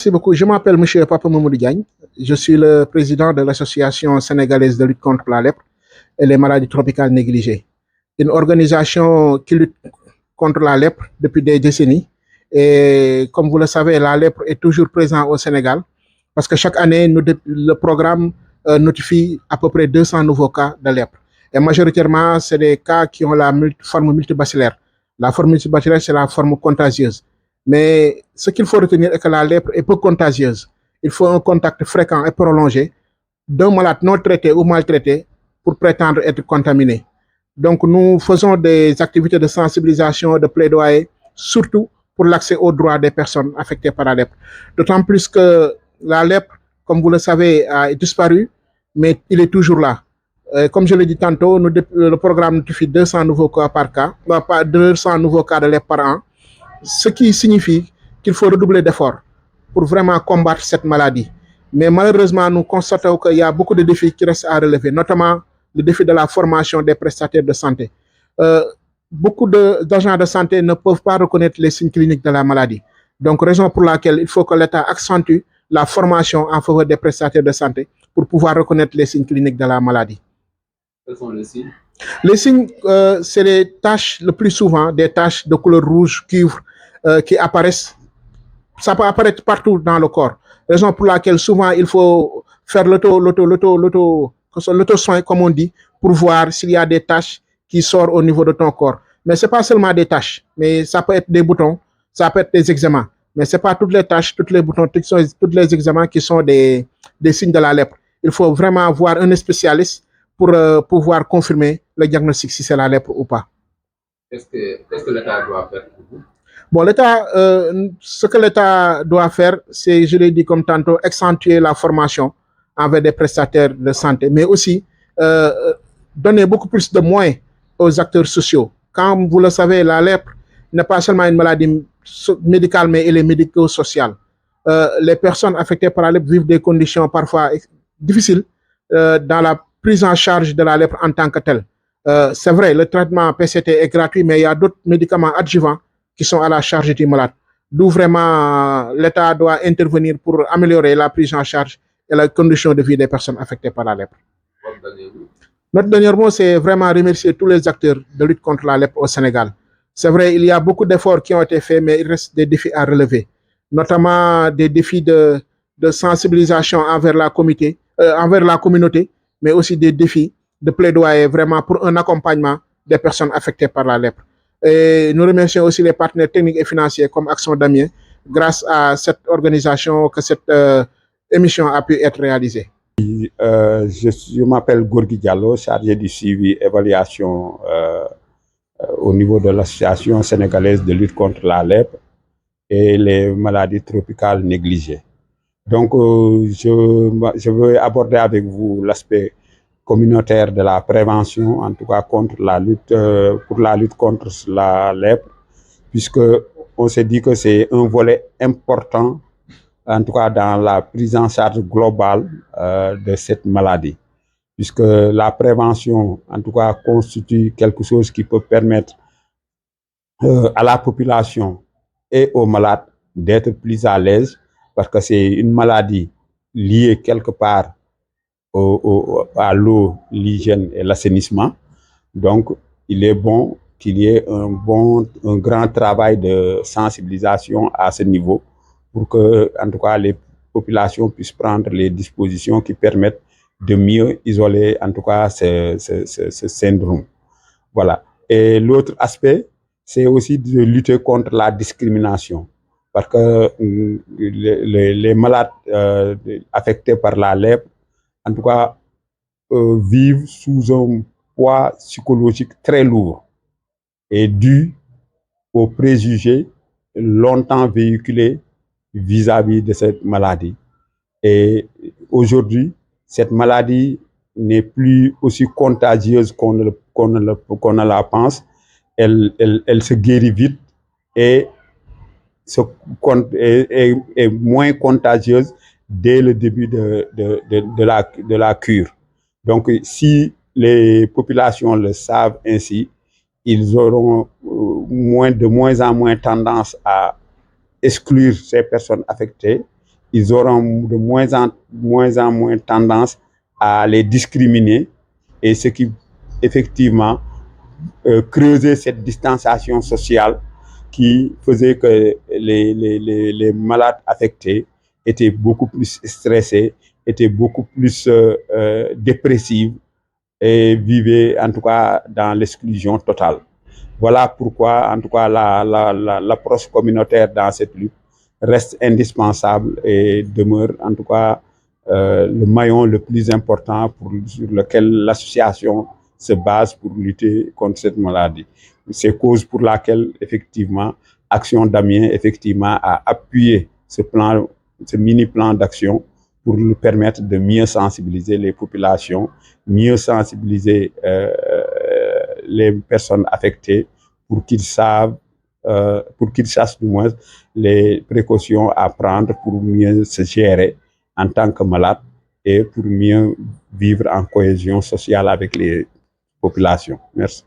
Merci beaucoup. Je m'appelle M. Papa Mamoudou Diagne. Je suis le président de l'Association sénégalaise de lutte contre la lèpre et les maladies tropicales négligées. Une organisation qui lutte contre la lèpre depuis des décennies. Et comme vous le savez, la lèpre est toujours présente au Sénégal parce que chaque année, le programme notifie à peu près 200 nouveaux cas de lèpre. Et majoritairement, c'est des cas qui ont la forme multibacillaire. La forme multibacillaire, c'est la forme contagieuse. Mais ce qu'il faut retenir est que la lèpre est peu contagieuse. Il faut un contact fréquent et prolongé d'un malade non traité ou maltraité pour prétendre être contaminé. Donc, nous faisons des activités de sensibilisation, de plaidoyer, surtout pour l'accès aux droits des personnes affectées par la lèpre. D'autant plus que la lèpre, comme vous le savez, a disparu, mais il est toujours là. Comme je l'ai dit tantôt, le programme notifie 200 nouveaux cas par cas, 200 nouveaux cas de lèpre par an, ce qui signifie qu'il faut redoubler d'efforts pour vraiment combattre cette maladie. Mais malheureusement, nous constatons qu'il y a beaucoup de défis qui restent à relever, notamment le défi de la formation des prestataires de santé. Beaucoup d'agents de santé ne peuvent pas reconnaître les signes cliniques de la maladie. Donc, raison pour laquelle il faut que l'État accentue la formation en faveur des prestataires de santé pour pouvoir reconnaître les signes cliniques de la maladie. Quels sont les signes? Les signes, c'est les taches, le plus souvent, des taches de couleur rouge, cuivre, qui apparaissent. Ça peut apparaître partout dans le corps. Raison pour laquelle souvent il faut faire l'auto-soin, comme on dit, pour voir s'il y a des taches qui sortent au niveau de ton corps. Mais ce n'est pas seulement des taches, mais ça peut être des boutons, ça peut être des eczémas. Mais ce n'est pas toutes les taches, tous les boutons, tous les eczémas qui sont des signes de la lèpre. Il faut vraiment voir un spécialiste pour pouvoir confirmer le diagnostic si c'est la lèpre ou pas. Qu'est-ce que l'État doit faire pour vous? Bon, ce que l'État doit faire, c'est, je l'ai dit comme tantôt, accentuer la formation envers des prestataires de santé, mais aussi donner beaucoup plus de moyens aux acteurs sociaux. Comme vous le savez, la lèpre n'est pas seulement une maladie médicale, mais elle est médico-sociale. Les personnes affectées par la lèpre vivent des conditions parfois difficiles dans la prise en charge de la lèpre en tant que telle. C'est vrai, le traitement PCT est gratuit, mais il y a d'autres médicaments adjuvants qui sont à la charge du malade. D'où vraiment l'État doit intervenir pour améliorer la prise en charge et la condition de vie des personnes affectées par la lèpre. Notre dernier mot, c'est vraiment remercier tous les acteurs de lutte contre la lèpre au Sénégal. C'est vrai, il y a beaucoup d'efforts qui ont été faits, mais il reste des défis à relever, notamment des défis de sensibilisation envers la communauté, mais aussi des défis de plaidoyer vraiment pour un accompagnement des personnes affectées par la lèpre. Et nous remercions aussi les partenaires techniques et financiers comme Action Damien, grâce à cette organisation que cette émission a pu être réalisée. Je m'appelle Gorgui Diallo, chargé du suivi et évaluation au niveau de l'Association sénégalaise de lutte contre la lèpre et les maladies tropicales négligées. Donc, je veux aborder avec vous l'aspect communautaire de la prévention, en tout cas contre la lutte, pour la lutte contre la lèpre, puisque on s'est dit que c'est un volet important, en tout cas dans la prise en charge globale de cette maladie, puisque la prévention, en tout cas, constitue quelque chose qui peut permettre à la population et aux malades d'être plus à l'aise, parce que c'est une maladie liée quelque part à l'eau, l'hygiène et l'assainissement. Donc, il est bon qu'il y ait un grand travail de sensibilisation à ce niveau pour que, en tout cas, les populations puissent prendre les dispositions qui permettent de mieux isoler, en tout cas, ce syndrome. Voilà. Et l'autre aspect, c'est aussi de lutter contre la discrimination. Parce que les malades affectés par la lèpre, en tout cas, vivent sous un poids psychologique très lourd et dû aux préjugés longtemps véhiculés vis-à-vis de cette maladie. Et aujourd'hui, cette maladie n'est plus aussi contagieuse qu'on ne la pense. Elle se guérit vite et est moins contagieuse dès le début de la cure. Donc, si les populations le savent ainsi, ils auront de moins en moins tendance à exclure ces personnes affectées ils auront de moins en moins tendance à les discriminer, et ce qui effectivement creusait cette distanciation sociale qui faisait que les malades affectés étaient beaucoup plus stressés, étaient beaucoup plus dépressifs et vivaient en tout cas dans l'exclusion totale. Voilà pourquoi en tout cas l'approche communautaire dans cette lutte reste indispensable et demeure en tout cas le maillon le plus important sur lequel l'association se base pour lutter contre cette maladie. C'est cause pour laquelle effectivement Action Damiens effectivement a appuyé ce mini plan d'action pour nous permettre de mieux sensibiliser les populations, mieux sensibiliser les personnes affectées pour qu'ils sachent du moins les précautions à prendre pour mieux se gérer en tant que malade et pour mieux vivre en cohésion sociale avec les populations. Merci.